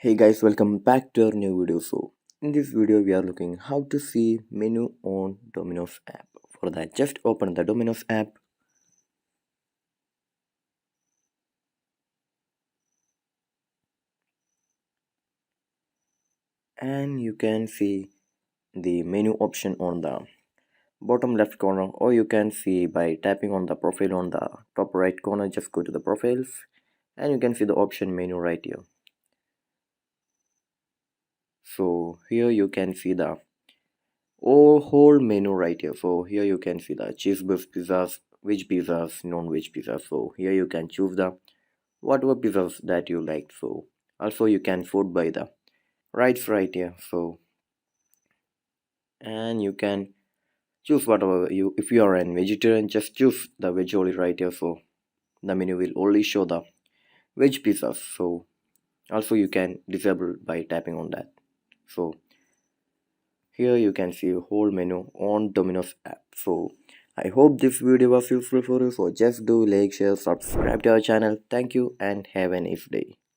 Hey guys, welcome back to our new video. So, in this video, we are looking how to see menu on Dominos app. For that, just open the Dominos app and you can see the menu option on the bottom left corner, or you can see by tapping on the profile on the top right corner. Just go to the profiles and you can see the option menu right here. So, here you can see the whole menu right here. So, here you can see the cheeseburger pizzas, veg pizzas, non-veg pizzas. So, here you can choose the whatever pizzas that you like. So also you can vote by the rights right here. So and you can choose whatever you, if you are a vegetarian, just choose the veg only right here. So the menu will only show the veg pizzas. So also you can disable by tapping on that. So here you can see a whole menu on Domino's app. So I hope this video was useful for you. So just do like, share, subscribe to our channel. Thank you and have a nice day.